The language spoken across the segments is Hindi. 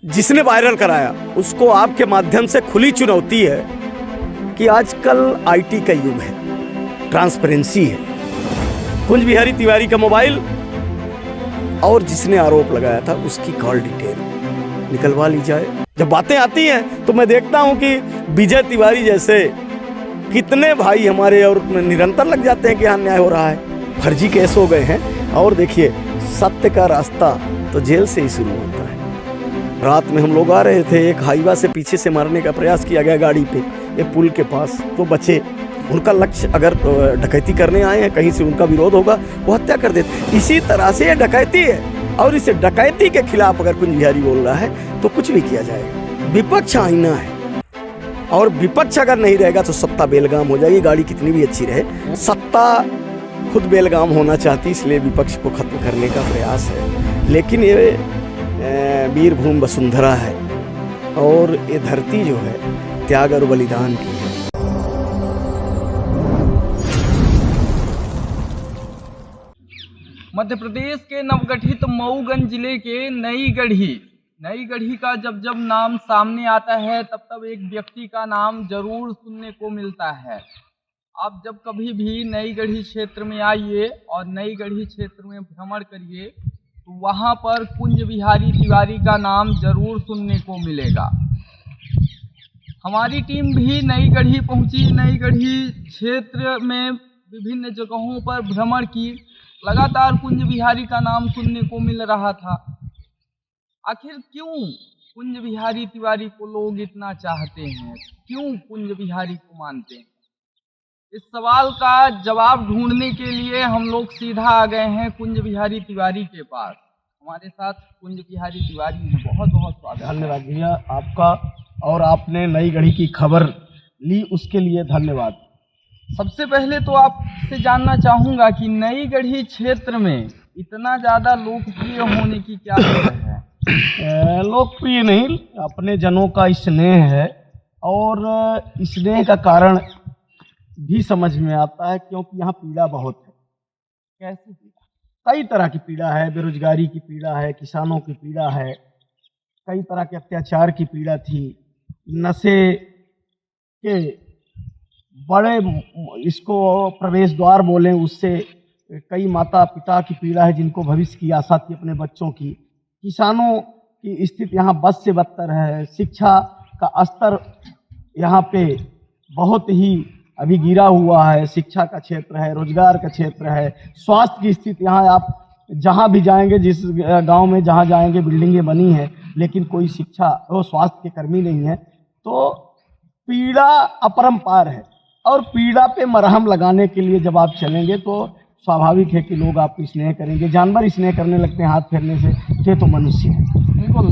जिसने वायरल कराया उसको आपके माध्यम से खुली चुनौती है कि आजकल आईटी का युग है, ट्रांसपेरेंसी है। कुंज बिहारी तिवारी का मोबाइल और जिसने आरोप लगाया था उसकी कॉल डिटेल निकलवा ली जाए। जब बातें आती हैं तो मैं देखता हूं कि विजय तिवारी जैसे कितने भाई हमारे और निरंतर लग जाते हैं कि हाँ अन्याय हो रहा है, फर्जी केस हो गए हैं। और देखिए, सत्य का रास्ता तो जेल से ही शुरू होता है। रात में हम लोग आ रहे थे, एक हाईवा से पीछे से मारने का प्रयास किया गया गाड़ी पे, ये पुल के पास, तो बचे। उनका लक्ष्य अगर डकैती करने आए हैं, कहीं से उनका विरोध होगा, वो हत्या कर देते। इसी तरह से ये डकैती है और इसे डकैती के खिलाफ अगर कुंज बिहारी बोल रहा है तो कुछ भी किया जाएगा। विपक्ष आईना है और विपक्ष अगर नहीं रहेगा तो सत्ता बेलगाम हो जाएगी। गाड़ी कितनी भी अच्छी रहे, सत्ता खुद बेलगाम होना चाहती, इसलिए विपक्ष को खत्म करने का प्रयास है। लेकिन ये वीरभूमि वसुंधरा है और ये धरती जो है त्याग और बलिदान की है। मध्य प्रदेश के नवगठित मऊगंज जिले के नई गढ़ी का जब नाम सामने आता है तब एक व्यक्ति का नाम जरूर सुनने को मिलता है। आप जब कभी भी नई गढ़ी क्षेत्र में आइए और नई गढ़ी क्षेत्र में भ्रमण करिए तो वहाँ पर कुंज बिहारी तिवारी का नाम जरूर सुनने को मिलेगा। हमारी टीम भी नई गढ़ी पहुँची, नई गढ़ी क्षेत्र में विभिन्न जगहों पर भ्रमण की। लगातार कुंज बिहारी का नाम सुनने को मिल रहा था। आखिर क्यों कुंज बिहारी तिवारी को लोग इतना चाहते हैं, क्यों कुंज बिहारी को मानते हैं? इस सवाल का जवाब ढूंढने के लिए हम लोग सीधा आ गए हैं कुंज बिहारी तिवारी के पास। हमारे साथ कुंज बिहारी तिवारी हैं, बहुत बहुत स्वागत। धन्यवाद भैया आपका, और आपने नई गढ़ी की खबर ली उसके लिए धन्यवाद। सबसे पहले तो आपसे जानना चाहूँगा कि नई गढ़ी क्षेत्र में इतना ज़्यादा लोकप्रिय होने की क्या वजह है? लोकप्रिय नहीं, अपने जनों का स्नेह है और स्नेह का कारण भी समझ में आता है, क्योंकि यहाँ पीड़ा बहुत है। कैसी पीड़ा? कई तरह की पीड़ा है, बेरोजगारी की पीड़ा है, किसानों की पीड़ा है, कई तरह के अत्याचार की पीड़ा थी, नशे के बड़े इसको प्रवेश द्वार बोलें, उससे कई माता पिता की पीड़ा है जिनको भविष्य की आशा थी अपने बच्चों की। किसानों की स्थिति यहाँ बद से बदतर है, शिक्षा का स्तर यहाँ पे बहुत ही अभी गिरा हुआ है। शिक्षा का क्षेत्र है, रोजगार का क्षेत्र है, स्वास्थ्य की स्थिति यहाँ आप जहाँ भी जाएंगे, जिस गांव में जहाँ जाएंगे बिल्डिंगें बनी हैं लेकिन कोई शिक्षा और स्वास्थ्य के कर्मी नहीं है। तो पीड़ा अपरंपार है और पीड़ा पे मरहम लगाने के लिए जब आप चलेंगे तो स्वाभाविक है कि लोग आपको स्नेह करेंगे। जानवर स्नेह करने लगते हैं हाथ फेरने से, ये तो मनुष्य है। बिल्कुल,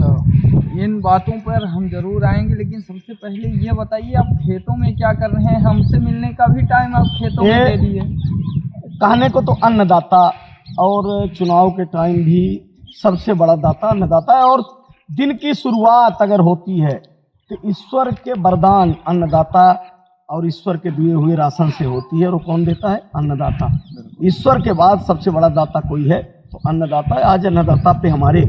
इन बातों पर हम जरूर आएंगे, लेकिन सबसे पहले ये बताइए आप खेतों में क्या कर रहे हैं? हमसे मिलने का भी टाइम आप खेतों में दे दिए। कहने को तो अन्नदाता, और चुनाव के टाइम भी सबसे बड़ा दाता अन्नदाता है। और दिन की शुरुआत अगर होती है तो ईश्वर के वरदान अन्नदाता और ईश्वर के दिए हुए राशन से होती है। और वो कौन देता है? अन्नदाता। ईश्वर के बाद सबसे बड़ा दाता कोई है तो अन्नदाता है। आज अन्नदाता पे हमारे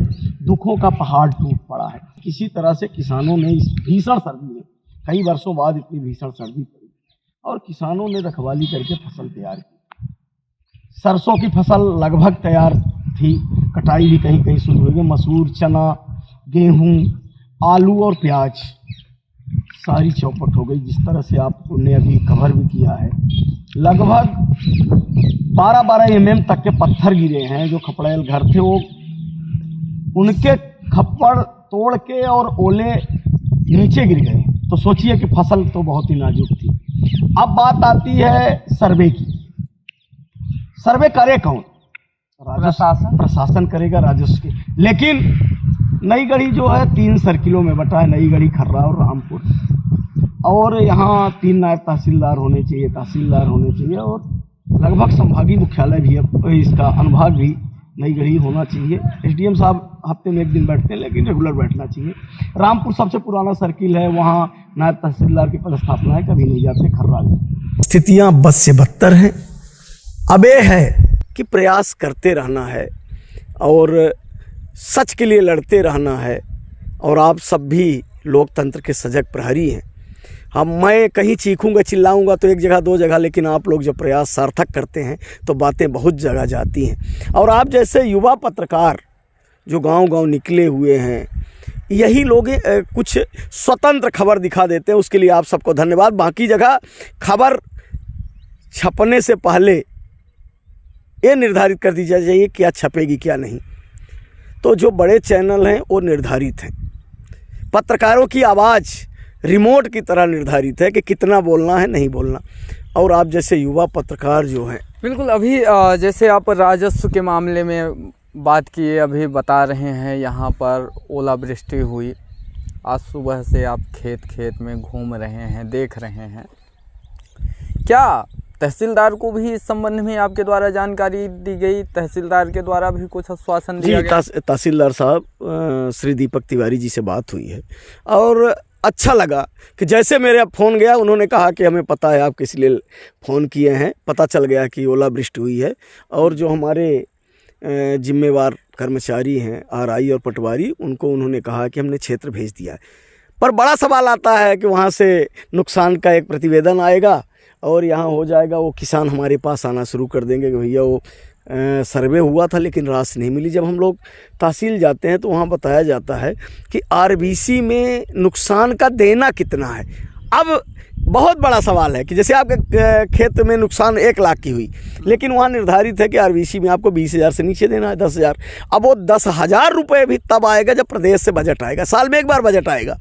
दुखों का पहाड़ टूट पड़ा है। किसी तरह से किसानों ने इस भीषण सर्दी में, कई वर्षों बाद इतनी भीषण सर्दी पड़ी, और किसानों ने रखवाली करके फसल तैयार की। सरसों की फसल लगभग तैयार थी, कटाई भी कहीं कहीं शुरू हो गई। मसूर, चना, गेहूँ, आलू और प्याज सारी चौपट हो गई। जिस तरह से आपने अभी कवर भी किया है, लगभग 12-12 mm तक के पत्थर गिरे हैं। जो खपड़ेल घर थे वो उनके खप्पड़ तोड़ के और ओले नीचे गिर गए। तो सोचिए कि फसल तो बहुत ही नाजुक थी। अब बात आती है सर्वे की। सर्वे करे कौन? प्रशासन करेगा, राजस्व के। लेकिन नई गढ़ी जो है 3 सर्किलों में बटा है, नई गढ़ी, खर्रा और रामपुर। और यहाँ 3 नायब तहसीलदार होने चाहिए, तहसीलदार होने चाहिए, और लगभग संभागीय मुख्यालय भी है, इसका अनुभाग भी नई गढ़ी होना चाहिए। एसडीएम साहब हफ्ते में 1 दिन बैठते हैं, लेकिन रेगुलर बैठना चाहिए। रामपुर सबसे पुराना सर्किल है, वहाँ नायब तहसीलदार की पदस्थापना है, कभी नहीं जाते। खर्रा में स्थितियाँ बद से बदतर हैं। अब ये है कि प्रयास करते रहना है और सच के लिए लड़ते रहना है और आप सब भी लोकतंत्र के सजग प्रहरी हैं। मैं कहीं चीखूंगा चिल्लाऊंगा तो एक जगह दो जगह, लेकिन आप लोग जब प्रयास सार्थक करते हैं तो बातें बहुत जगह जाती हैं। और आप जैसे युवा पत्रकार जो गांव-गांव निकले हुए हैं, यही लोग कुछ स्वतंत्र खबर दिखा देते हैं, उसके लिए आप सबको धन्यवाद। बाकी जगह खबर छपने से पहले ये निर्धारित कर दी चाहिए क्या छपेगी क्या नहीं। तो जो बड़े चैनल हैं वो निर्धारित हैं, पत्रकारों की आवाज़ रिमोट की तरह निर्धारित है कि कितना बोलना है नहीं बोलना। और आप जैसे युवा पत्रकार जो हैं, बिल्कुल, अभी जैसे आप राजस्व के मामले में बात किए, अभी बता रहे हैं यहाँ पर ओलावृष्टि हुई, आज सुबह से आप खेत में घूम रहे हैं, देख रहे हैं, क्या तहसीलदार को भी इस संबंध में आपके द्वारा जानकारी दी गई? तहसीलदार के द्वारा भी कुछ आश्वासन दिया गया? तहसीलदार साहब श्री दीपक तिवारी जी से बात हुई है और अच्छा लगा कि जैसे मेरे फ़ोन गया उन्होंने कहा कि हमें पता है आप किस लिए फ़ोन किए हैं, पता चल गया कि ओलावृष्टि हुई है। और जो हमारे जिम्मेवार कर्मचारी हैं आरआई और पटवारी, उनको उन्होंने कहा कि हमने क्षेत्र भेज दिया है। पर बड़ा सवाल आता है कि वहाँ से नुकसान का एक प्रतिवेदन आएगा और यहाँ हो जाएगा, वो किसान हमारे पास आना शुरू कर देंगे कि भैया वो सर्वे हुआ था लेकिन राशि नहीं मिली। जब हम लोग तहसील जाते हैं तो वहाँ बताया जाता है कि आरबीसी में नुकसान का देना कितना है। अब बहुत बड़ा सवाल है कि जैसे आपके खेत में नुकसान 1 लाख की हुई, लेकिन वहाँ निर्धारित है कि आरबीसी में आपको 20,000 से नीचे देना है, 10,000। अब वो 10,000 रुपये भी तब आएगा जब प्रदेश से बजट आएगा, साल में एक बार बजट आएगा।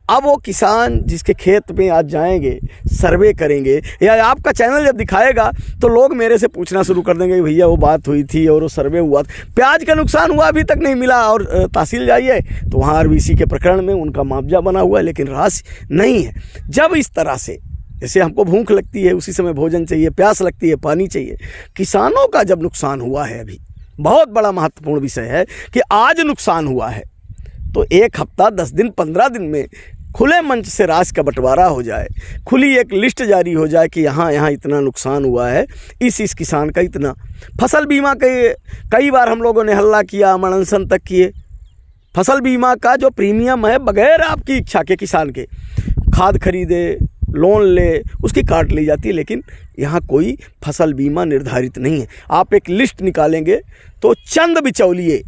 अब वो किसान जिसके खेत में आज जाएंगे, सर्वे करेंगे, या आपका चैनल जब दिखाएगा तो लोग मेरे से पूछना शुरू कर देंगे भैया वो बात हुई थी और वो सर्वे हुआ था, प्याज का नुकसान हुआ अभी तक नहीं मिला। और तहसील जाइए तो वहाँ आरबीसी के प्रकरण में उनका मुआवजा बना हुआ है लेकिन राशि नहीं है। जब इस तरह से, जैसे हमको भूख लगती है उसी समय भोजन चाहिए, प्यास लगती है पानी चाहिए, किसानों का जब नुकसान हुआ है, अभी बहुत बड़ा महत्वपूर्ण विषय है कि आज नुकसान हुआ है तो 1 हफ्ता 10 दिन 15 दिन में खुले मंच से राशि का बंटवारा हो जाए, खुली एक लिस्ट जारी हो जाए कि यहाँ यहाँ इतना नुकसान हुआ है, इस किसान का इतना। फसल बीमा के कई बार हम लोगों ने हल्ला किया, अनशन तक किए। फसल बीमा का जो प्रीमियम है बगैर आपकी इच्छा के किसान के, खाद खरीदे, लोन ले, उसकी काट ली जाती है, लेकिन यहाँ कोई फसल बीमा निर्धारित नहीं है। आप एक लिस्ट निकालेंगे तो चंद बिचौलिए,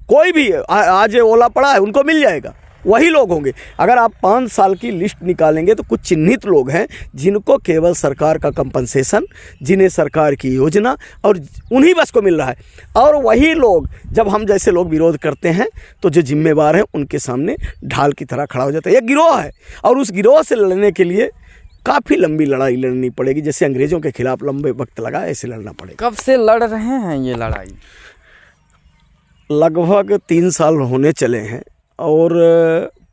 कोई भी आज ओला पड़ा है उनको मिल जाएगा, वही लोग होंगे। अगर आप 5 साल की लिस्ट निकालेंगे तो कुछ चिन्हित लोग हैं जिनको केवल सरकार का कंपनसेशन, जिन्हें सरकार की योजना और उन्हीं बस को मिल रहा है। और वही लोग, जब हम जैसे लोग विरोध करते हैं तो जो जिम्मेवार हैं उनके सामने ढाल की तरह खड़ा हो जाता है। ये गिरोह है और उस गिरोह से लड़ने के लिए काफ़ी लंबी लड़ाई लड़नी पड़ेगी। जैसे अंग्रेज़ों के खिलाफ लंबे वक्त लगा, ऐसे लड़ना पड़ेगा। कब से लड़ रहे हैं ये लड़ाई? लगभग 3 साल होने चले हैं और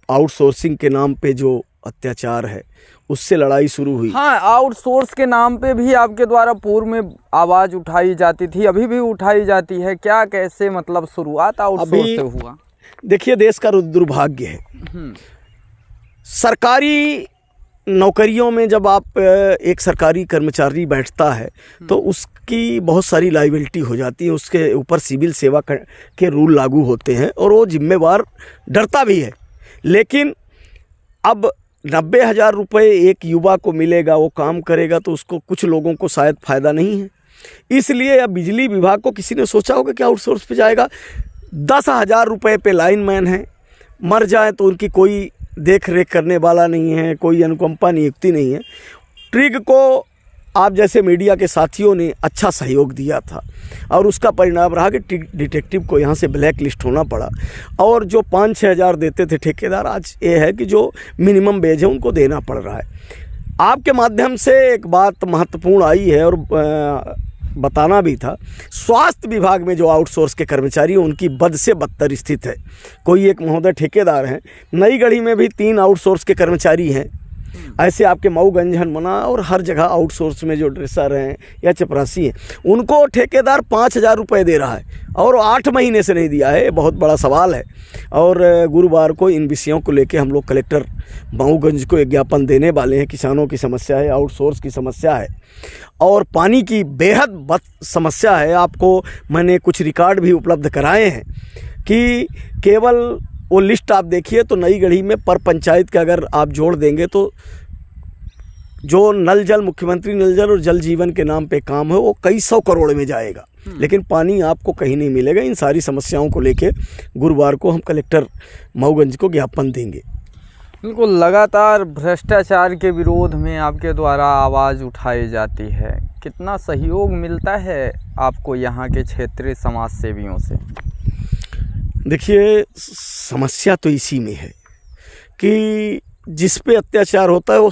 आउटसोर्सिंग के नाम पे जो अत्याचार है उससे लड़ाई शुरू हुई। हाँ, आउटसोर्स के नाम पे भी आपके द्वारा पूर्व में आवाज़ उठाई जाती थी, अभी भी उठाई जाती है। क्या, कैसे, मतलब शुरुआत आउटसोर्स से हुआ? देखिए, देश का दुर्भाग्य है, सरकारी नौकरियों में जब आप एक सरकारी कर्मचारी बैठता है तो उसकी बहुत सारी लायबिलिटी हो जाती है, उसके ऊपर सिविल सेवा के रूल लागू होते हैं और वो जिम्मेवार डरता भी है। लेकिन अब 90,000 रुपये एक युवा को मिलेगा, वो काम करेगा तो उसको, कुछ लोगों को शायद फ़ायदा नहीं है, इसलिए अब बिजली विभाग को किसी ने सोचा होगा कि आउटसोर्स पे जाएगा। 10,000 रुपये पे लाइनमैन है, मर जाए तो उनकी कोई देख रेख करने वाला नहीं है, कोई अनुकंपा नियुक्ति नहीं है। ट्रिग को आप जैसे मीडिया के साथियों ने अच्छा सहयोग दिया था और उसका परिणाम रहा कि डिटेक्टिव को यहाँ से ब्लैक लिस्ट होना पड़ा और जो 5-6 हज़ार देते थे ठेकेदार, आज ये है कि जो मिनिमम वेज है उनको देना पड़ रहा है। आपके माध्यम से एक बात महत्वपूर्ण आई है और बताना भी था, स्वास्थ्य विभाग में जो आउटसोर्स के कर्मचारी हैं उनकी बद से बदतर स्थिति है। कोई एक महोदय ठेकेदार हैं, नई गढ़ी में भी 3 आउटसोर्स के कर्मचारी हैं, ऐसे आपके मऊगंज, हनुमाना और हर जगह आउटसोर्स में जो ड्रेसर हैं या चपरासी हैं, उनको ठेकेदार 5,000 रुपये दे रहा है और 8 महीने से नहीं दिया है। बहुत बड़ा सवाल है और गुरुवार को इन विषयों को लेकर हम लोग कलेक्टर मऊगंज को एक ज्ञापन देने वाले हैं। किसानों की समस्या है, आउटसोर्स की समस्या है और पानी की बेहद समस्या है। आपको मैंने कुछ रिकॉर्ड भी उपलब्ध कराए हैं कि केवल वो लिस्ट आप देखिए तो नई गढ़ी में पर पंचायत के अगर आप जोड़ देंगे तो जो नल जल, मुख्यमंत्री नल जल और जल जीवन के नाम पे काम है वो कई 100 करोड़ में जाएगा, लेकिन पानी आपको कहीं नहीं मिलेगा। इन सारी समस्याओं को लेके गुरुवार को हम कलेक्टर मऊगंज को ज्ञापन देंगे। बिल्कुल, लगातार भ्रष्टाचार के विरोध में आपके द्वारा आवाज़ उठाई जाती है, कितना सहयोग मिलता है आपको यहाँ के क्षेत्रीय समाज सेवियों से? देखिए, समस्या तो इसी में है कि जिस पे अत्याचार होता है वो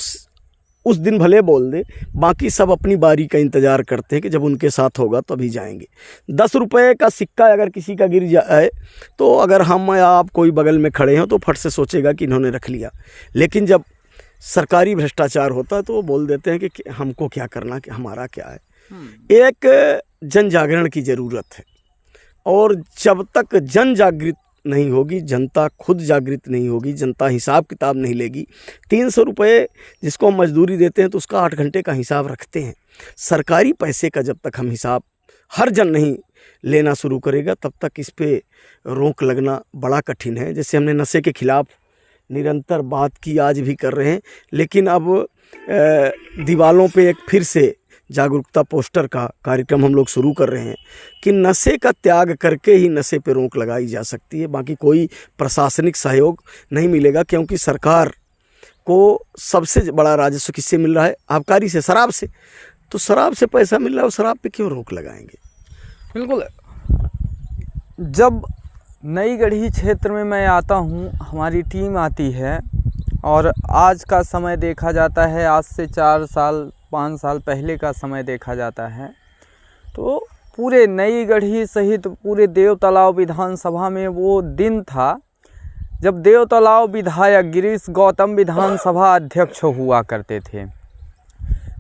उस दिन भले बोल दे, बाकी सब अपनी बारी का इंतज़ार करते हैं कि जब उनके साथ होगा तभी जाएंगे। 10 रुपये का सिक्का अगर किसी का गिर जाए तो अगर हम या आप कोई बगल में खड़े हैं तो फट से सोचेगा कि इन्होंने रख लिया, लेकिन जब सरकारी भ्रष्टाचार होता है तो वो बोल देते हैं कि हमको क्या करना, कि हमारा क्या है। एक जन जागरण की ज़रूरत है, और जब तक जन जागृत नहीं होगी, जनता खुद जागृत नहीं होगी, जनता हिसाब किताब नहीं लेगी। 300 रुपये जिसको हम मजदूरी देते हैं तो उसका 8 घंटे का हिसाब रखते हैं। सरकारी पैसे का जब तक हम हिसाब हर जन नहीं लेना शुरू करेगा तब तक इस पे रोक लगना बड़ा कठिन है। जैसे हमने नशे के खिलाफ निरंतर बात की, आज भी कर रहे हैं, लेकिन अब दीवालों पे एक फिर से जागरूकता पोस्टर का कार्यक्रम हम लोग शुरू कर रहे हैं कि नशे का त्याग करके ही नशे पे रोक लगाई जा सकती है। बाकी कोई प्रशासनिक सहयोग नहीं मिलेगा, क्योंकि सरकार को सबसे बड़ा राजस्व किससे मिल रहा है? आबकारी से, शराब से। तो शराब से पैसा मिल रहा है, शराब पे क्यों रोक लगाएंगे? बिल्कुल, जब नई गढ़ी क्षेत्र में मैं आता हूँ, हमारी टीम आती है, और आज का समय देखा जाता है, आज से 4 साल 5 साल पहले का समय देखा जाता है, तो पूरे नई गढ़ी सहित पूरे देव तालाब विधानसभा में वो दिन था जब देव तालाब विधायक गिरीश गौतम विधानसभा अध्यक्ष हुआ करते थे।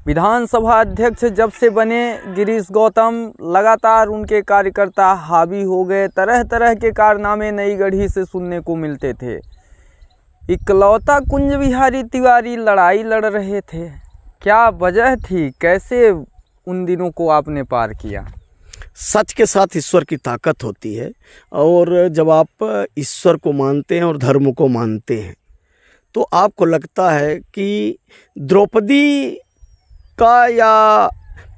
विधानसभा अध्यक्ष जब से बने गिरीश गौतम, लगातार उनके कार्यकर्ता हावी हो गए, तरह तरह के कारनामे नई गढ़ी से सुनने को मिलते थे। इकलौता कुंज बिहारी तिवारी लड़ाई लड़ रहे थे, क्या वजह थी? कैसे उन दिनों को आपने पार किया? सच के साथ ईश्वर की ताकत होती है, और जब आप ईश्वर को मानते हैं और धर्म को मानते हैं तो आपको लगता है कि द्रौपदी का या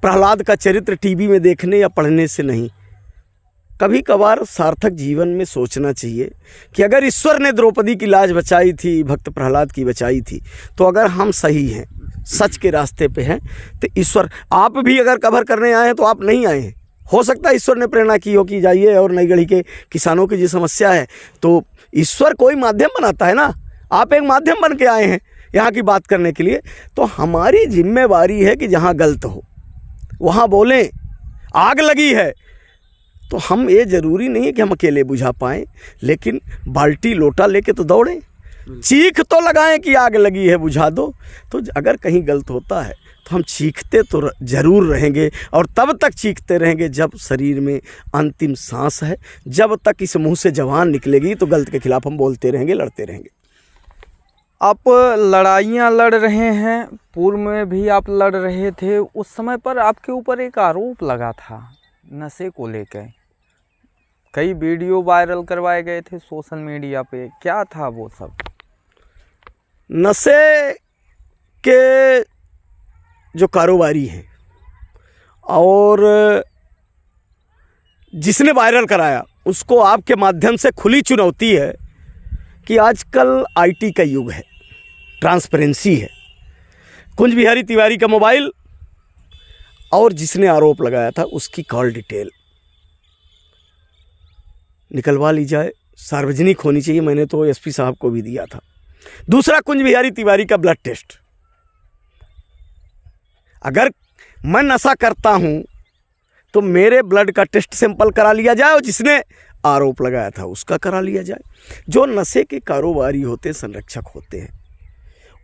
प्रहलाद का चरित्र टीवी में देखने या पढ़ने से नहीं, कभी कभार सार्थक जीवन में सोचना चाहिए कि अगर ईश्वर ने द्रौपदी की लाज बचाई थी, भक्त प्रहलाद की बचाई थी, तो अगर हम सही हैं, सच के रास्ते पे हैं, तो ईश्वर, आप भी अगर कवर करने आए हैं तो आप नहीं आए हैं, हो सकता है ईश्वर ने प्रेरणा की हो कि जाइए, और नई गढ़ी के किसानों की जो समस्या है, तो ईश्वर कोई माध्यम बनाता है ना, आप एक माध्यम बन के आए हैं यहाँ की बात करने के लिए। तो हमारी जिम्मेवारी है कि जहाँ गलत हो वहाँ बोलें। आग लगी है तो हम, ये ज़रूरी नहीं है कि हम अकेले बुझा पाएँ, लेकिन बाल्टी लोटा लेके तो दौड़ें, चीख तो लगाएं कि आग लगी है बुझा दो। तो अगर कहीं गलत होता है तो हम चीखते तो ज़रूर रहेंगे, और तब तक चीखते रहेंगे जब शरीर में अंतिम सांस है, जब तक इस मुंह से जबान निकलेगी तो गलत के खिलाफ हम बोलते रहेंगे, लड़ते रहेंगे। आप लड़ाइयाँ लड़ रहे हैं, पूर्व में भी आप लड़ रहे थे, उस समय पर आपके ऊपर एक आरोप लगा था नशे को लेकर, कई वीडियो वायरल करवाए गए थे सोशल मीडिया पे, क्या था वो सब? नशे के जो कारोबारी हैं और जिसने वायरल कराया, उसको आपके माध्यम से खुली चुनौती है कि आजकल आईटी का युग है, ट्रांसपेरेंसी है। कुंज बिहारी तिवारी का मोबाइल और जिसने आरोप लगाया था उसकी कॉल डिटेल निकलवा ली जाए, सार्वजनिक होनी चाहिए। मैंने तो एसपी साहब को भी दिया था। दूसरा, कुंज बिहारी तिवारी का ब्लड टेस्ट, अगर मैं नशा करता हूं तो मेरे ब्लड का टेस्ट सैंपल करा लिया जाए, और जिसने आरोप लगाया था उसका करा लिया जाए। जो नशे के कारोबारी होते हैं, संरक्षक होते हैं,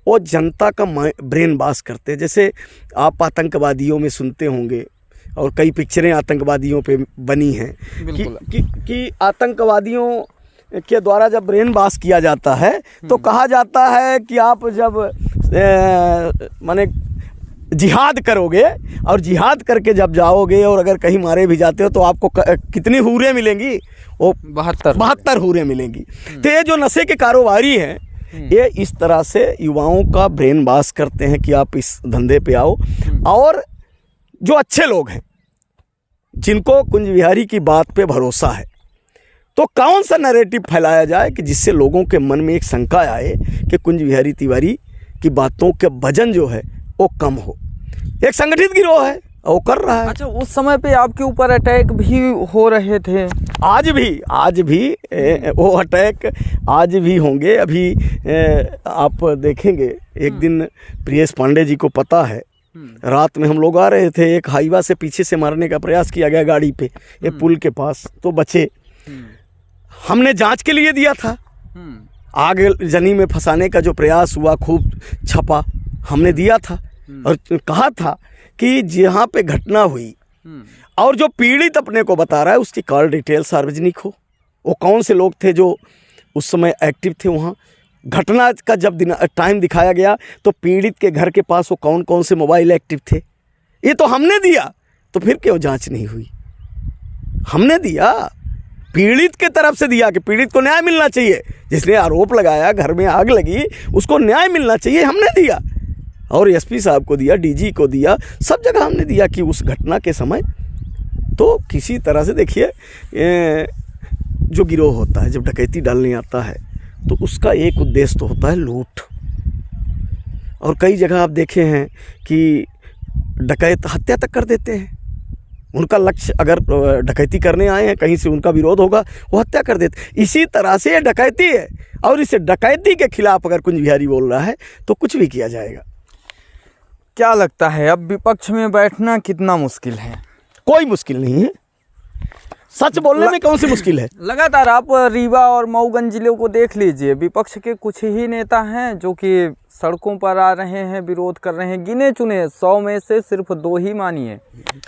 वो जनता का ब्रेन वॉश करते हैं। जैसे आप आतंकवादियों में सुनते होंगे, और कई पिक्चरें आतंकवादियों पे बनी हैं कि आतंकवादियों के द्वारा जब ब्रेन वॉश किया जाता है तो कहा जाता है कि आप जब माने जिहाद करोगे, और जिहाद करके जब जाओगे और अगर कहीं मारे भी जाते हो तो आपको कितनी हूरें मिलेंगी, वो 72 हुरें मिलेंगी। तो ये जो नशे के कारोबारी हैं ये इस तरह से युवाओं का ब्रेन वॉश करते हैं कि आप इस धंधे पे आओ। और जो अच्छे लोग हैं जिनको कुंज बिहारी की बात पे भरोसा है, तो कौन सा नैरेटिव फैलाया जाए कि जिससे लोगों के मन में एक शंका आए कि कुंज बिहारी तिवारी की बातों के वजन जो है वो कम हो। एक संगठित गिरोह है वो कर रहा है। अच्छा, उस समय पे आपके ऊपर अटैक भी हो रहे थे? आज भी वो अटैक आज भी होंगे। अभी आप देखेंगे एक दिन प्रियेश पांडे जी को पता है, रात में हम लोग आ रहे थे, एक हाईवा से पीछे से मारने का प्रयास किया गया गाड़ी पे, ये पुल के पास, तो बचे। हमने जांच के लिए दिया था, आग जनी में फंसाने का जो प्रयास हुआ खूब छपा, हमने दिया था और कहा था कि जहाँ पे घटना हुई और जो पीड़ित अपने को बता रहा है उसकी कॉल डिटेल सार्वजनिक हो, वो कौन से लोग थे जो उस समय एक्टिव थे वहाँ। घटना का जब टाइम दिखाया गया तो पीड़ित के घर के पास वो कौन कौन से मोबाइल एक्टिव थे, ये तो हमने दिया, तो फिर क्यों जांच नहीं हुई? हमने दिया, पीड़ित के तरफ से दिया कि पीड़ित को न्याय मिलना चाहिए, जिसने आरोप लगाया घर में आग लगी उसको न्याय मिलना चाहिए, हमने दिया। और एसपी साहब को दिया, डीजी को दिया, सब जगह हमने दिया कि उस घटना के समय तो किसी तरह से देखिए जो गिरोह होता है जब डकैती डालने आता है तो उसका एक उद्देश्य तो होता है लूट। और कई जगह आप देखे हैं कि डकैत हत्या तक कर देते हैं। उनका लक्ष्य अगर डकैती करने आए हैं, कहीं से उनका विरोध होगा, वो हत्या कर देते। इसी तरह से ये डकैती है और इस डकैती के खिलाफ अगर कुंज बिहारी बोल रहा है तो कुछ भी किया जाएगा। क्या लगता है अब विपक्ष में बैठना कितना मुश्किल है? कोई मुश्किल नहीं है, सच बोलने में कौन सी मुश्किल है? लगातार आप रीवा और मऊगंज जिलों को देख लीजिए, विपक्ष के कुछ ही नेता हैं जो कि सड़कों पर आ रहे हैं, विरोध कर रहे हैं। गिने चुने 100 में से सिर्फ 2 ही मानिए,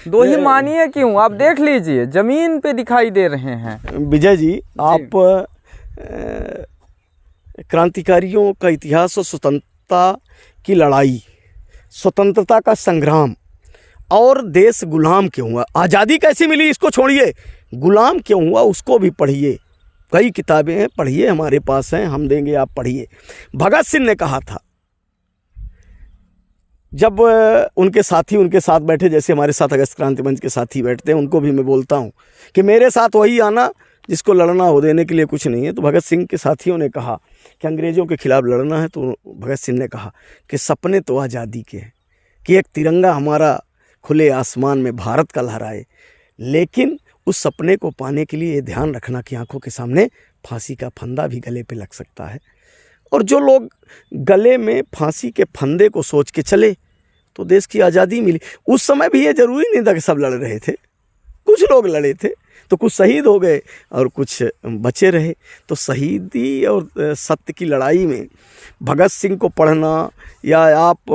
2 ही मानिए क्यों? आप देख लीजिए, जमीन पे दिखाई दे रहे हैं। विजय जी, आप क्रांतिकारियों का इतिहास और स्वतंत्रता की लड़ाई, स्वतंत्रता का संग्राम और देश गुलाम क्यों हुआ, आज़ादी कैसी मिली इसको छोड़िए, गुलाम क्यों हुआ उसको भी पढ़िए। कई किताबें हैं, पढ़िए, हमारे पास हैं, हम देंगे, आप पढ़िए। भगत सिंह ने कहा था, जब उनके साथी उनके साथ बैठे, जैसे हमारे साथ अगस्त क्रांति मंच के साथी बैठते हैं, उनको भी मैं बोलता हूँ कि मेरे साथ वही आना जिसको लड़ना हो, देने के लिए कुछ नहीं है। तो भगत सिंह के साथियों ने कहा कि अंग्रेज़ों के खिलाफ लड़ना है, तो भगत सिंह ने कहा कि सपने तो आज़ादी के हैं, कि एक तिरंगा हमारा खुले आसमान में भारत का लहराए, लेकिन उस सपने को पाने के लिए ये ध्यान रखना कि आंखों के सामने फांसी का फंदा भी गले पे लग सकता है। और जो लोग गले में फांसी के फंदे को सोच के चले तो देश की आज़ादी मिली। उस समय भी ये जरूरी नहीं था कि सब लड़ रहे थे, कुछ लोग लड़े थे तो कुछ शहीद हो गए और कुछ बचे रहे। तो शहीदी और सत्य की लड़ाई में भगत सिंह को पढ़ना या आप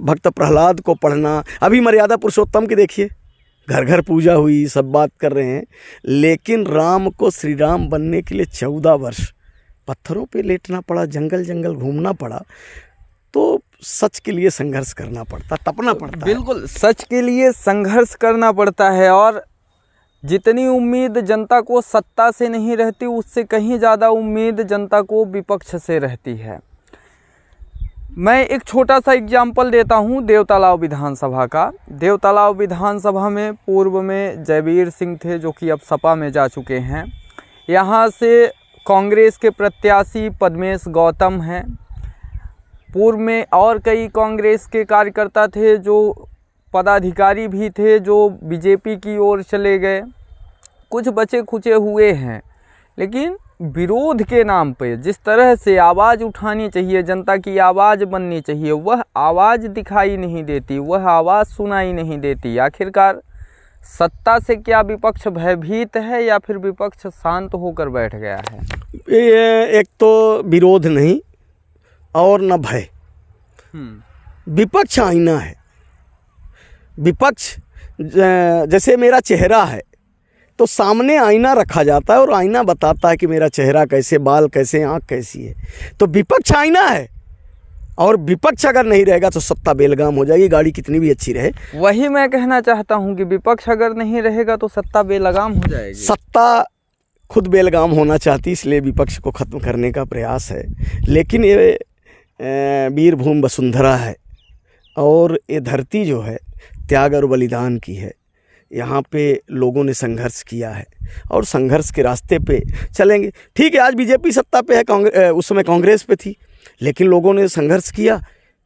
भक्त प्रहलाद को पढ़ना, अभी मर्यादा पुरुषोत्तम की देखिए, घर घर पूजा हुई, सब बात कर रहे हैं, लेकिन राम को श्री राम बनने के लिए 14 वर्ष पत्थरों पे लेटना पड़ा, जंगल जंगल घूमना पड़ा। तो सच के लिए संघर्ष करना पड़ता, तपना पड़ता। बिल्कुल, सच के लिए संघर्ष करना पड़ता है। और जितनी उम्मीद जनता को सत्ता से नहीं रहती, उससे कहीं ज़्यादा उम्मीद जनता को विपक्ष से रहती है। मैं एक छोटा सा एग्जाम्पल देता हूँ देवतालाव विधानसभा का। देवतालाव विधानसभा में पूर्व में जयवीर सिंह थे, जो कि अब सपा में जा चुके हैं। यहाँ से कांग्रेस के प्रत्याशी पद्मेश गौतम हैं। पूर्व में और कई कांग्रेस के कार्यकर्ता थे, जो पदाधिकारी भी थे, जो बीजेपी की ओर चले गए। कुछ बचे खुचे हुए हैं, लेकिन विरोध के नाम पे जिस तरह से आवाज़ उठानी चाहिए, जनता की आवाज़ बननी चाहिए, वह आवाज़ दिखाई नहीं देती, वह आवाज़ सुनाई नहीं देती। आखिरकार सत्ता से क्या विपक्ष भयभीत है या फिर विपक्ष शांत होकर बैठ गया है? एक तो विरोध नहीं और न भय। विपक्ष आईना है। विपक्ष जैसे मेरा चेहरा है तो सामने आईना रखा जाता है और आईना बताता है कि मेरा चेहरा कैसे, बाल कैसे, आँख कैसी है। तो विपक्ष आईना है और विपक्ष अगर नहीं रहेगा तो सत्ता बेलगाम हो जाएगी, गाड़ी कितनी भी अच्छी रहे। वही मैं कहना चाहता हूं कि विपक्ष अगर नहीं रहेगा तो सत्ता बेलगाम हो जाएगी। सत्ता खुद बेलगाम होना चाहती, इसलिए विपक्ष को ख़त्म करने का प्रयास है। लेकिन ये वीरभूमि वसुंधरा है और ये धरती जो है त्याग और बलिदान की है। यहाँ पे लोगों ने संघर्ष किया है और संघर्ष के रास्ते पे चलेंगे। ठीक है, आज बीजेपी सत्ता पे है, उस समय कांग्रेस पे थी, लेकिन लोगों ने संघर्ष किया,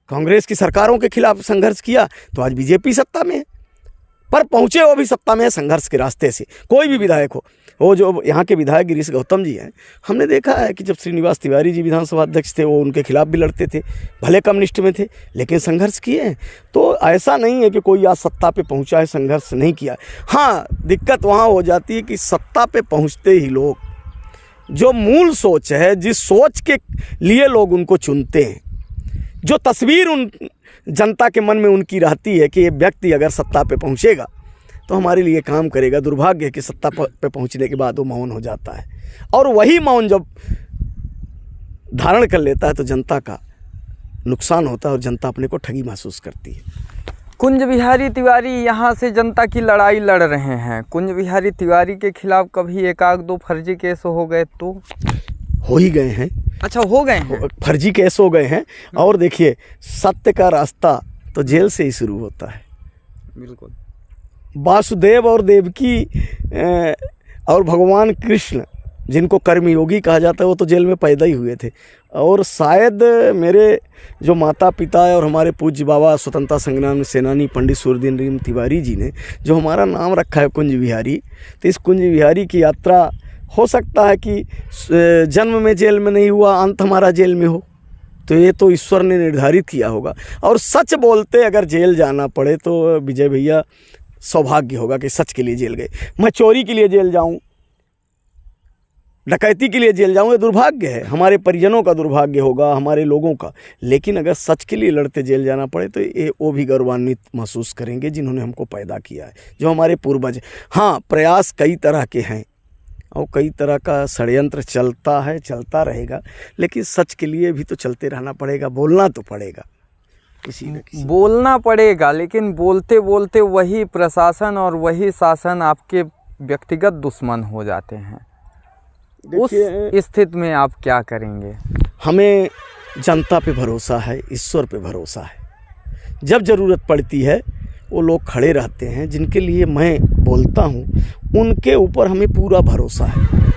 कांग्रेस की सरकारों के खिलाफ संघर्ष किया, तो आज बीजेपी सत्ता में है। पर पहुँचे वो भी सत्ता में है संघर्ष के रास्ते से। कोई भी विधायक हो, वो जो यहाँ के विधायक गिरीश गौतम जी हैं, हमने देखा है कि जब श्रीनिवास तिवारी जी विधानसभा अध्यक्ष थे, वो उनके खिलाफ भी लड़ते थे, भले कम्युनिस्ट में थे, लेकिन संघर्ष किए हैं। तो ऐसा नहीं है कि कोई आज सत्ता पे पहुँचा है संघर्ष नहीं किया। हाँ, दिक्कत वहाँ हो जाती है कि सत्ता पे पहुँचते ही लोग, जो मूल सोच है, जिस सोच के लिए लोग उनको चुनते हैं, जो तस्वीर उन जनता के मन में उनकी रहती है कि ये व्यक्ति अगर सत्ता पे पहुँचेगा तो हमारे लिए काम करेगा, दुर्भाग्य है कि सत्ता पे पहुंचने के बाद वो मौन हो जाता है। और वही मौन जब धारण कर लेता है तो जनता का नुकसान होता है और जनता अपने को ठगी महसूस करती है। कुंज बिहारी तिवारी यहाँ से जनता की लड़ाई लड़ रहे हैं। कुंज बिहारी तिवारी के खिलाफ कभी एक आध दो फर्जी केस हो गए तो हो ही गए हैं। अच्छा, हो गए हैं, फर्जी केस हो गए हैं। और देखिए, सत्य का रास्ता तो जेल से ही शुरू होता है। बिल्कुल। वासुदेव और देवकी और भगवान कृष्ण, जिनको कर्मयोगी कहा जाता है, वो तो जेल में पैदा ही हुए थे। और शायद मेरे जो माता पिता और हमारे पूज्य बाबा स्वतंत्रता संग्राम सेनानी पंडित सूर्यदीन तिवारी जी ने जो हमारा नाम रखा है कुंज बिहारी, तो इस कुंज बिहारी की यात्रा हो सकता है कि जन्म में जेल में नहीं हुआ, अंत हमारा जेल में हो, तो ये तो ईश्वर ने निर्धारित किया होगा। और सच बोलते अगर जेल जाना पड़े तो विजय भैया सौभाग्य होगा कि सच के लिए जेल गए। मैं चोरी के लिए जेल जाऊं, डकैती के लिए जेल जाऊं, ये दुर्भाग्य है, हमारे परिजनों का दुर्भाग्य होगा, हमारे लोगों का। लेकिन अगर सच के लिए लड़ते जेल जाना पड़े तो ये वो भी गौरवान्वित महसूस करेंगे जिन्होंने हमको पैदा किया है, जो हमारे पूर्वज। हाँ, प्रयास कई तरह के हैं और कई तरह का षड्यंत्र चलता है, चलता रहेगा, लेकिन सच के लिए भी तो चलते रहना पड़ेगा, बोलना तो पड़ेगा, किसी न किसी बोलना पड़ेगा। लेकिन बोलते बोलते वही प्रशासन और वही शासन आपके व्यक्तिगत दुश्मन हो जाते हैं। उस स्थिति में आप क्या करेंगे? हमें जनता पे भरोसा है, ईश्वर पे भरोसा है। जब ज़रूरत पड़ती है वो लोग खड़े रहते हैं, जिनके लिए मैं बोलता हूँ उनके ऊपर हमें पूरा भरोसा है।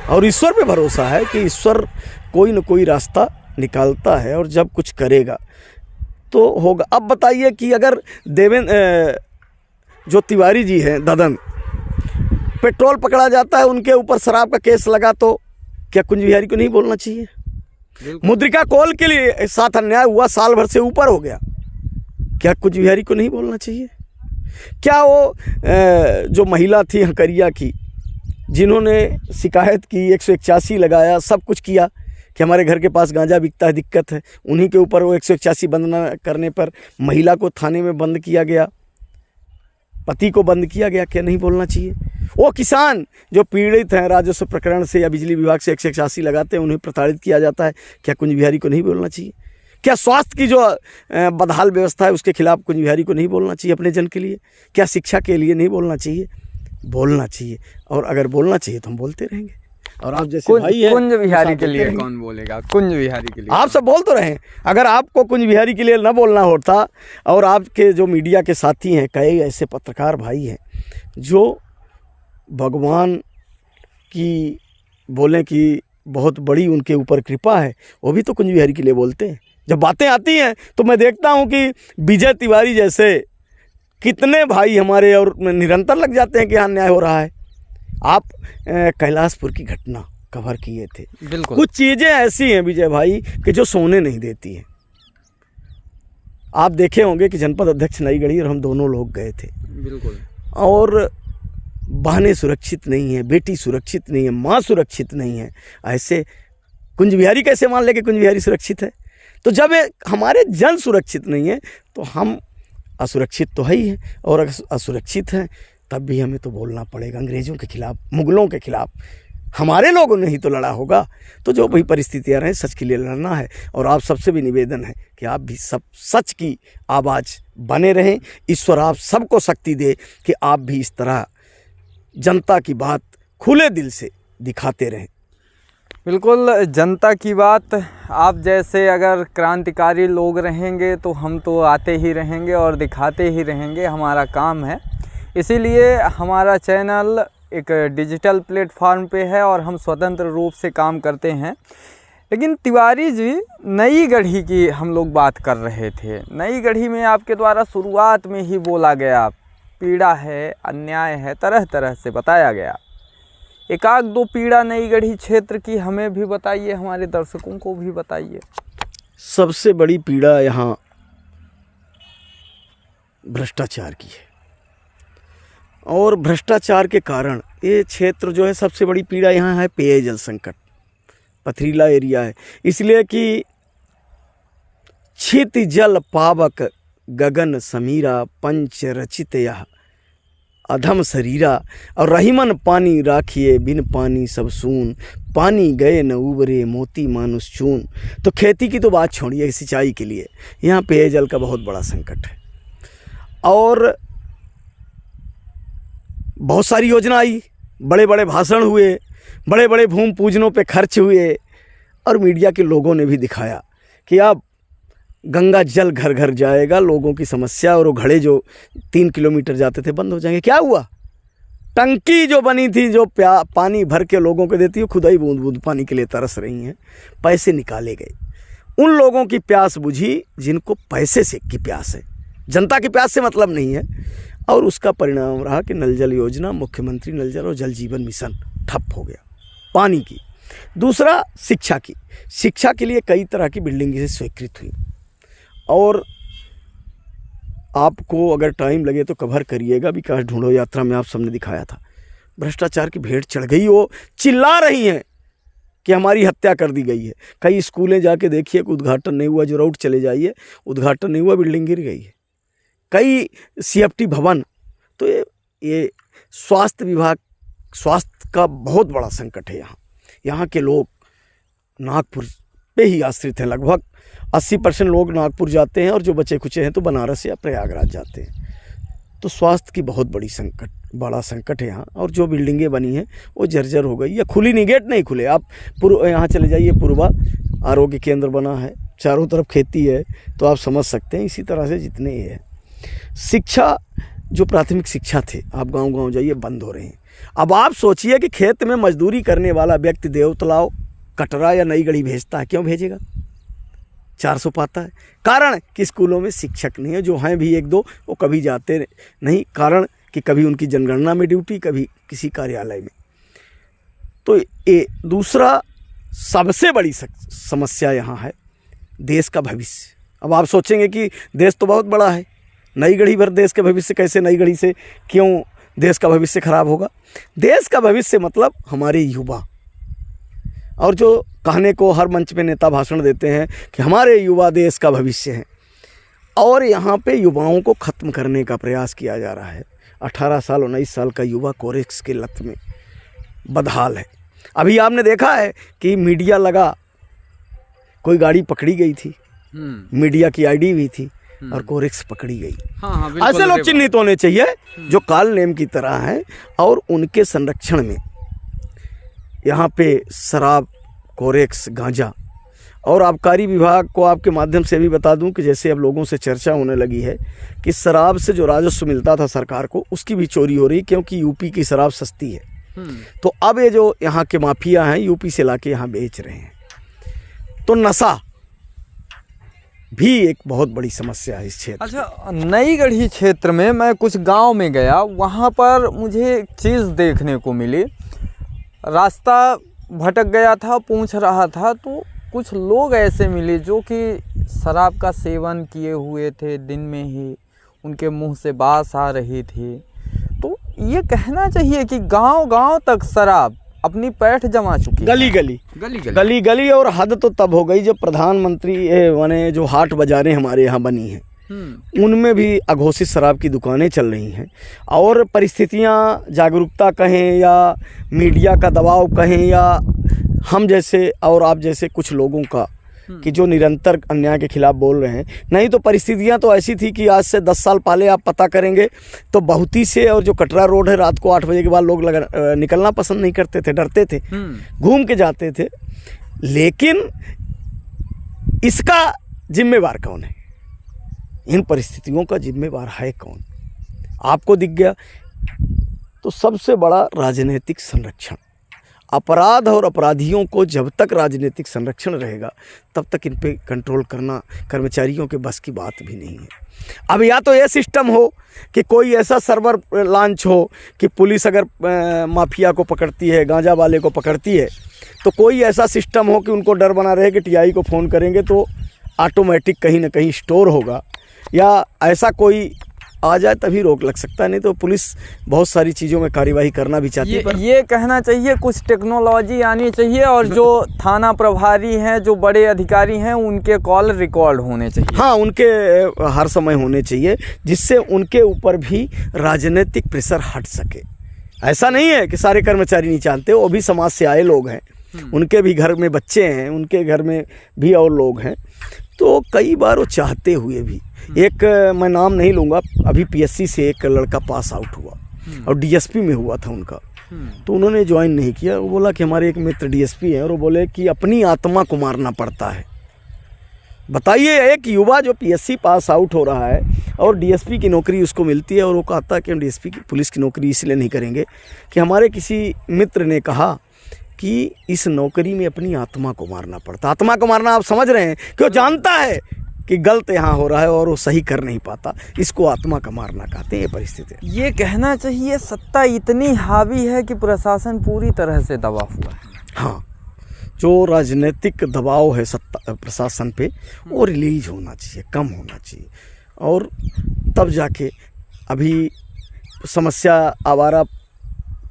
और ईश्वर पे भरोसा है कि ईश्वर कोई न कोई रास्ता निकालता है और जब कुछ करेगा तो होगा। अब बताइए कि अगर जो तिवारी जी हैं, ददन, पेट्रोल पकड़ा जाता है, उनके ऊपर शराब का केस लगा, तो क्या कुंज बिहारी को नहीं बोलना चाहिए? मुद्रिका कोल के लिए साथ अन्याय हुआ, साल भर से ऊपर हो गया, क्या कुंज बिहारी को नहीं बोलना चाहिए? क्या वो जो महिला थी हकरिया की, जिन्होंने शिकायत की, 181 लगाया, सब कुछ किया कि हमारे घर के पास गांजा बिकता है, दिक्कत है, उन्हीं के ऊपर वो 181 बंद न करने पर महिला को थाने में बंद किया गया, पति को बंद किया गया, क्या नहीं बोलना चाहिए? वो किसान जो पीड़ित हैं राजस्व प्रकरण से या बिजली विभाग से 181 लगाते हैं, उन्हें प्रताड़ित किया जाता है, क्या कुंज बिहारी को नहीं बोलना चाहिए? क्या स्वास्थ्य की जो बदहाल व्यवस्था है उसके खिलाफ कुंज बिहारी को नहीं बोलना चाहिए अपने जन के लिए? क्या शिक्षा के लिए नहीं बोलना चाहिए? बोलना चाहिए। और अगर बोलना चाहिए तो हम बोलते रहेंगे। और आप जैसे भाई हैं, कुंज बिहारी के लिए कौन बोलेगा? कुंज बिहारी के लिए आप सब बोल तो रहे हैं। अगर आपको कुंज बिहारी के लिए न बोलना होता, और आपके जो मीडिया के साथी हैं, कई ऐसे पत्रकार भाई हैं जो भगवान की बोलें कि बहुत बड़ी उनके ऊपर कृपा है, वो भी तो कुंज बिहारी के लिए बोलते हैं। जब बातें आती हैं तो मैं देखता हूं कि विजय तिवारी जैसे कितने भाई हमारे और निरंतर लग जाते हैं कि यहाँ न्याय हो रहा है। आप कैलाशपुर की घटना कवर किए थे। बिल्कुल। कुछ चीज़ें ऐसी हैं विजय भाई कि जो सोने नहीं देती हैं। आप देखे होंगे कि जनपद अध्यक्ष नई गढ़ी और हम दोनों लोग गए थे। बिल्कुल। और बहनें सुरक्षित नहीं है, बेटी सुरक्षित नहीं है, माँ सुरक्षित नहीं है, ऐसे कुंज बिहारी कैसे मान ले कि कुंज बिहारी सुरक्षित है? तो जब हमारे जन सुरक्षित नहीं है तो हम असुरक्षित तो है ही है। और अगर असुरक्षित हैं तब भी हमें तो बोलना पड़ेगा। अंग्रेज़ों के खिलाफ, मुगलों के खिलाफ हमारे लोगों ने ही तो लड़ा होगा। तो जो भी परिस्थितियाँ रहें, सच के लिए लड़ना है। और आप सबसे भी निवेदन है कि आप भी सब सच की आवाज़ बने रहें। ईश्वर आप सबको शक्ति दे कि आप भी इस तरह जनता की बात खुले दिल से दिखाते रहें। बिल्कुल, जनता की बात, आप जैसे अगर क्रांतिकारी लोग रहेंगे तो हम तो आते ही रहेंगे और दिखाते ही रहेंगे, हमारा काम है। इसीलिए हमारा चैनल एक डिजिटल प्लेटफॉर्म पे है और हम स्वतंत्र रूप से काम करते हैं। लेकिन तिवारी जी, नई गढ़ी की हम लोग बात कर रहे थे। नई गढ़ी में आपके द्वारा शुरुआत में ही बोला गया, पीड़ा है, अन्याय है, तरह तरह से बताया गया। एक आध दो पीड़ा नई गढ़ी क्षेत्र की हमें भी बताइए, हमारे दर्शकों को भी बताइए। सबसे बड़ी पीड़ा यहाँ भ्रष्टाचार की है, और भ्रष्टाचार के कारण ये क्षेत्र जो है, सबसे बड़ी पीड़ा यहाँ है पेयजल संकट। पथरीला एरिया है, इसलिए कि छित जल पावक गगन समीरा पंच रचित यह अधम शरीरा, और रहीमन पानी राखिए बिन पानी सब सून, पानी गए न उबरे मोती मानुष चून। तो खेती की तो बात छोड़िए, सिंचाई के लिए यहाँ पेयजल का बहुत बड़ा संकट है। और बहुत सारी योजना आई, बड़े बड़े भाषण हुए, बड़े बड़े भूमि पूजनों पे खर्च हुए, और मीडिया के लोगों ने भी दिखाया कि अब गंगा जल घर घर जाएगा, लोगों की समस्या और वो घड़े जो 3 किलोमीटर जाते थे बंद हो जाएंगे। क्या हुआ? टंकी जो बनी थी, जो पानी भर के लोगों को देती है, खुदा ही बूंद बूंद पानी के लिए तरस रही हैं। पैसे निकाले गए, उन लोगों की प्यास बुझी जिनको पैसे से की प्यास है, जनता की प्यास से मतलब नहीं है। और उसका परिणाम रहा कि नल जल योजना, मुख्यमंत्री नल जल और जल जीवन मिशन ठप हो गया पानी की। दूसरा, शिक्षा की। शिक्षा के लिए कई तरह की बिल्डिंगें स्वीकृत हुई, और आपको अगर टाइम लगे तो कवर करिएगा, विकास ढूंढो यात्रा में आप सबने दिखाया था। भ्रष्टाचार की भेंट चढ़ गई, वो चिल्ला रही हैं कि हमारी हत्या कर दी गई है। कई स्कूलें जाके देखिए कि उद्घाटन नहीं हुआ, जो राउट चले जाइए उद्घाटन नहीं हुआ, बिल्डिंग गिर गई है। कई CFT भवन। तो ये स्वास्थ्य विभाग, स्वास्थ्य का बहुत बड़ा संकट है यहाँ। यहाँ के लोग नागपुर पे ही आश्रित हैं, लगभग 80% लोग नागपुर जाते हैं, और जो बचे कुचे हैं तो बनारस या प्रयागराज जाते हैं। तो स्वास्थ्य की बहुत बड़ा संकट है यहाँ। और जो बिल्डिंगें बनी हैं वो जर्जर हो गई, या खुली नहीं, गेट नहीं खुले। आप यहाँ चले जाइए, पूर्वा आरोग्य केंद्र बना है, चारों तरफ खेती है, तो आप समझ सकते हैं। इसी तरह से जितने ये है, शिक्षा, जो प्राथमिक शिक्षा थे, आप गांव-गांव जाइए, बंद हो रहे हैं। अब आप सोचिए कि खेत में मजदूरी करने वाला व्यक्ति देवतलाव, कटरा या नई गढ़ी भेजता है, क्यों भेजेगा? 400 पाता है। कारण कि स्कूलों में शिक्षक नहीं है, जो हैं भी 1-2 वो कभी जाते नहीं, कारण कि कभी उनकी जनगणना में ड्यूटी, कभी किसी कार्यालय में। तो ये दूसरा सबसे बड़ी समस्या यहाँ है देश का भविष्य। अब आप सोचेंगे कि देश तो बहुत बड़ा है, नई गढ़ी भर देश के भविष्य कैसे, नई गढ़ी से क्यों देश का भविष्य खराब होगा? देश का भविष्य मतलब हमारे युवा, और जो कहने को हर मंच पे नेता भाषण देते हैं कि हमारे युवा देश का भविष्य हैं, और यहाँ पे युवाओं को ख़त्म करने का प्रयास किया जा रहा है। 18 साल 19 साल का युवा कोरेक्स के लत में बदहाल है। अभी आपने देखा है कि मीडिया लगा, कोई गाड़ी पकड़ी गई थी, मीडिया की ID भी थी, और कोरेक्स पकड़ी गई। हाँ, ऐसे लोग चिन्हित होने चाहिए जो काल नेम की तरह हैं, और उनके संरक्षण में यहाँ पे शराब, कोरेक्स, गांजा। और आबकारी विभाग को आपके माध्यम से भी बता दूं कि जैसे अब लोगों से चर्चा होने लगी है कि शराब से जो राजस्व मिलता था सरकार को, उसकी भी चोरी हो रही, क्योंकि यूपी की शराब सस्ती है। तो अब ये जो यहाँ के माफिया हैं, यूपी से लाके यहाँ बेच रहे हैं। तो नशा भी एक बहुत बड़ी समस्या है इस क्षेत्र। अच्छा, नई गढ़ी क्षेत्र में मैं कुछ गांव में गया, वहाँ पर मुझे एक चीज़ देखने को मिली। रास्ता भटक गया था, पूछ रहा था, तो कुछ लोग ऐसे मिले जो कि शराब का सेवन किए हुए थे, दिन में ही उनके मुंह से बास आ रही थी। तो ये कहना चाहिए कि गांव-गांव तक शराब अपनी पैठ जमा चुकी, गली गली। और हद तो तब हो गई जब प्रधानमंत्री माने जो हाट बाजारें हमारे यहाँ बनी हैं, उनमें भी अघोषित शराब की दुकानें चल रही हैं। और परिस्थितियाँ, जागरूकता कहें या मीडिया का दबाव कहें, या हम जैसे और आप जैसे कुछ लोगों का कि जो निरंतर अन्याय के खिलाफ बोल रहे हैं। नहीं तो परिस्थितियां तो ऐसी थी कि आज से 10 साल पहले आप पता करेंगे तो बहुती से और जो कटरा रोड है रात को 8 बजे के बाद लोग निकलना पसंद नहीं करते थे, डरते थे, घूम के जाते थे। लेकिन इसका जिम्मेवार कौन है? इन परिस्थितियों का जिम्मेवार है कौन? आपको दिख गया तो सबसे बड़ा राजनीतिक संरक्षण। अपराध और अपराधियों को जब तक राजनीतिक संरक्षण रहेगा तब तक इन पे कंट्रोल करना कर्मचारियों के बस की बात भी नहीं है। अब या तो यह सिस्टम हो कि कोई ऐसा सर्वर लॉन्च हो कि पुलिस अगर माफिया को पकड़ती है, गांजा वाले को पकड़ती है, तो कोई ऐसा सिस्टम हो कि उनको डर बना रहे कि टीआई को फ़ोन करेंगे तो ऑटोमेटिक कहीं ना कहीं स्टोर होगा, या ऐसा कोई आ जाए तभी रोक लग सकता है। नहीं तो पुलिस बहुत सारी चीज़ों में कार्यवाही करना भी चाहती है। पर ये कहना चाहिए कुछ टेक्नोलॉजी आनी चाहिए और जो थाना प्रभारी हैं, जो बड़े अधिकारी हैं, उनके कॉल रिकॉर्ड होने चाहिए। हाँ, उनके हर समय होने चाहिए, जिससे उनके ऊपर भी राजनीतिक प्रेशर हट सके। ऐसा नहीं है कि सारे कर्मचारी नहीं जानते, वो भी समाज से आए लोग हैं, उनके भी घर में बच्चे हैं, उनके घर में भी और लोग हैं। तो कई बार वो चाहते हुए भी, एक मैं नाम नहीं लूँगा, अभी पीएससी से एक लड़का पास आउट हुआ और डीएसपी में हुआ था उनका, तो उन्होंने ज्वाइन नहीं किया। वो बोला कि हमारे एक मित्र डीएसपी हैं और वो बोले कि अपनी आत्मा को मारना पड़ता है। बताइए, एक युवा जो पीएससी पास आउट हो रहा है और डीएसपी की नौकरी उसको मिलती है और वो कहता है कि हम डीएसपी की पुलिस की नौकरी इसलिए नहीं करेंगे कि हमारे किसी मित्र ने कहा कि इस नौकरी में अपनी आत्मा को मारना पड़ता। आत्मा को मारना आप समझ रहे हैं कि वो जानता है कि गलत यहाँ हो रहा है और वो सही कर नहीं पाता, इसको आत्मा का मारना कहते हैं। ये परिस्थिति, ये कहना चाहिए सत्ता इतनी हावी है कि प्रशासन पूरी तरह से दबा हुआ है। हाँ, जो राजनीतिक दबाव है सत्ता प्रशासन पे, वो रिलीज होना चाहिए, कम होना चाहिए, और तब जाके अभी समस्या आवारा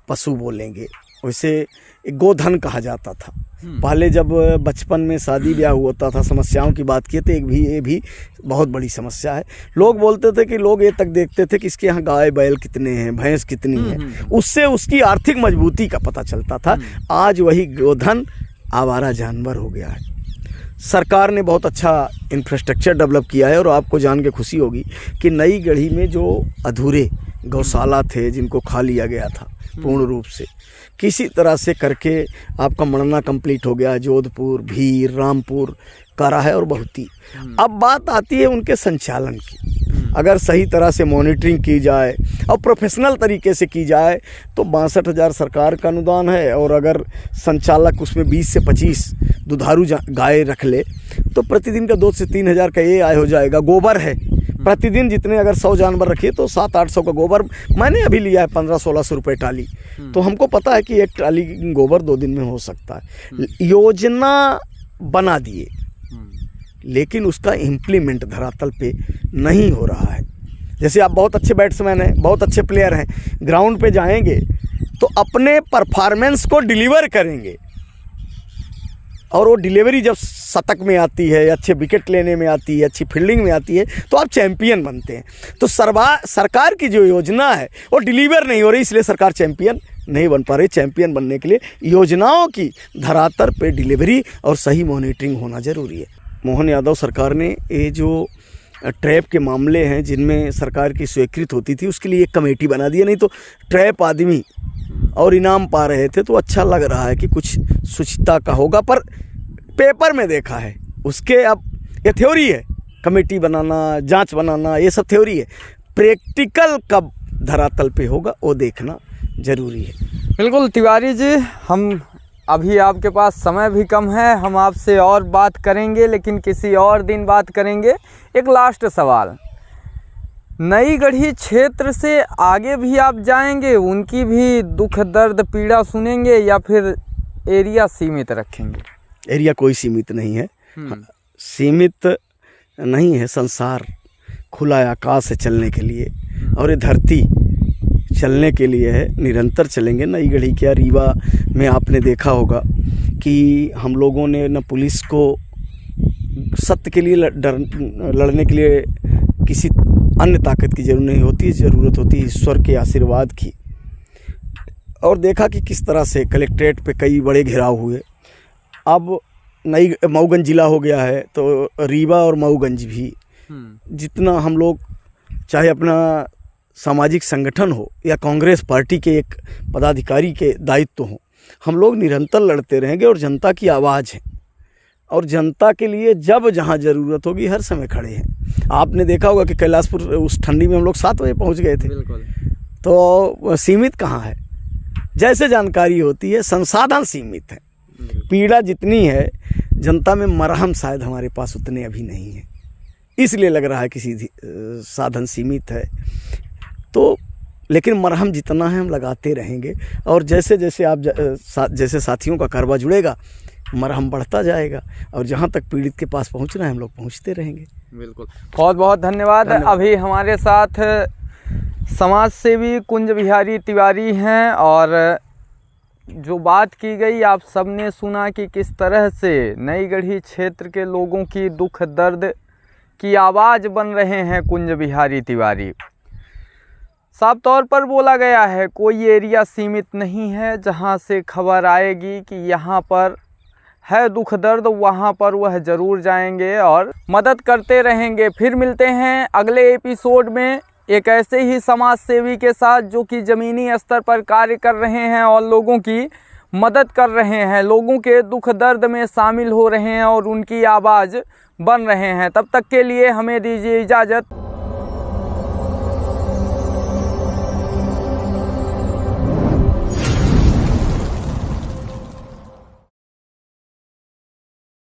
पशु बोलेंगे, वैसे गोधन कहा जाता था। पहले जब बचपन में शादी ब्याह होता था, समस्याओं की बात की तो ये भी बहुत बड़ी समस्या है। लोग बोलते थे कि लोग ये तक देखते थे कि इसके यहाँ गाय बैल कितने हैं, भैंस कितनी है, उससे उसकी आर्थिक मजबूती का पता चलता था। आज वही गोधन आवारा जानवर हो गया है। सरकार ने बहुत अच्छा इंफ्रास्ट्रक्चर डेवलप किया है और आपको जान के खुशी होगी कि नई गढ़ी में जो अधूरे गौशाला थे, जिनको खा लिया गया था पूर्ण रूप से, किसी तरह से करके आपका मरना कंप्लीट हो गया। जोधपुर, भीर, रामपुर करा है और बहुती। अब बात आती है उनके संचालन की। अगर सही तरह से मॉनिटरिंग की जाए और प्रोफेशनल तरीके से की जाए तो 62,000 सरकार का अनुदान है, और अगर संचालक उसमें 20 से 25 दुधारू गाय रख ले तो प्रतिदिन का 2 से 3 हज़ार का ये आय हो जाएगा। गोबर है, प्रतिदिन जितने अगर 100 जानवर रखिए तो 700-800 का गोबर मैंने अभी लिया है, 1500-1600 रुपये टाली। तो हमको पता है कि एक टाली गोबर 2 दिन में हो सकता है। योजना बना दिए, लेकिन उसका इम्प्लीमेंट धरातल पे नहीं हो रहा है। जैसे आप बहुत अच्छे बैट्समैन हैं, बहुत अच्छे प्लेयर हैं, ग्राउंड पे जाएंगे तो अपने परफॉर्मेंस को डिलीवर करेंगे, और वो डिलीवरी जब शतक में आती है, अच्छे विकेट लेने में आती है, अच्छी फील्डिंग में आती है, तो आप चैंपियन बनते हैं। तो सरकार की जो योजना है वो डिलीवर नहीं हो रही, इसलिए सरकार चैंपियन नहीं बन पा रही। चैंपियन बनने के लिए योजनाओं की धरातल पे डिलीवरी और सही मॉनिटरिंग होना ज़रूरी है। मोहन यादव सरकार ने ये जो ट्रैप के मामले हैं जिनमें सरकार की स्वीकृत होती थी, उसके लिए एक कमेटी बना दी है। नहीं तो ट्रैप आदमी और इनाम पा रहे थे, तो अच्छा लग रहा है कि कुछ शुचिता का होगा, पर पेपर में देखा है उसके, अब ये थ्योरी है, कमेटी बनाना, जांच बनाना, ये सब थ्योरी है। प्रैक्टिकल कब धरातल पे होगा वो देखना ज़रूरी है। बिल्कुल तिवारी जी, हम अभी आपके पास समय भी कम है, हम आपसे और बात करेंगे, लेकिन किसी और दिन बात करेंगे। एक लास्ट सवाल, नई गढ़ी क्षेत्र से आगे भी आप जाएंगे, उनकी भी दुख दर्द पीड़ा सुनेंगे, या फिर एरिया सीमित रखेंगे? एरिया कोई सीमित नहीं है, सीमित नहीं है। संसार खुला आकाश है चलने के लिए, और ये धरती चलने के लिए है, निरंतर चलेंगे। नई गढ़ी क्या, रीवा में आपने देखा होगा कि हम लोगों ने न पुलिस को सत्य के लिए लड़ने के लिए किसी अन्य ताकत की जरूरत नहीं होती, ज़रूरत होती है ईश्वर के आशीर्वाद की। और देखा कि किस तरह से कलेक्ट्रेट पे कई बड़े घेराव हुए। अब नई मऊगंज जिला हो गया है, तो रीवा और मऊगंज भी जितना हम लोग चाहे अपना सामाजिक संगठन हो या कांग्रेस पार्टी के एक पदाधिकारी के दायित्व हो, हम लोग निरंतर लड़ते रहेंगे और जनता की आवाज़ है और जनता के लिए जब जहाँ ज़रूरत होगी हर समय खड़े हैं। आपने देखा होगा कि कैलाशपुर उस ठंडी में हम लोग 7 बजे पहुँच गए थे। बिल्कुल। तो सीमित कहाँ है, जैसे जानकारी होती है संसाधन सीमित है, पीड़ा जितनी है जनता में मरहम शायद हमारे पास उतने अभी नहीं है, इसलिए लग रहा है कि साधन सीमित है। तो लेकिन मरहम जितना है हम लगाते रहेंगे और जैसे जैसे आप जैसे साथियों का कारवा जुड़ेगा मरहम बढ़ता जाएगा और जहाँ तक पीड़ित के पास पहुँचना है हम लोग पहुँचते रहेंगे। बिल्कुल, बहुत बहुत धन्यवाद। अभी हमारे साथ समाज सेवी कुंज बिहारी तिवारी हैं और जो बात की गई आप सबने सुना कि किस तरह से नई गढ़ी क्षेत्र के लोगों की दुख दर्द की आवाज़ बन रहे हैं कुंज बिहारी तिवारी। साफ तौर पर बोला गया है कोई एरिया सीमित नहीं है जहां से खबर आएगी कि यहां पर है दुख दर्द, वहां पर वह ज़रूर जाएंगे और मदद करते रहेंगे। फिर मिलते हैं अगले एपिसोड में एक ऐसे ही समाज सेवी के साथ जो कि ज़मीनी स्तर पर कार्य कर रहे हैं और लोगों की मदद कर रहे हैं, लोगों के दुख दर्द में शामिल हो रहे हैं और उनकी आवाज़ बन रहे हैं। तब तक के लिए हमें दीजिए इजाज़त।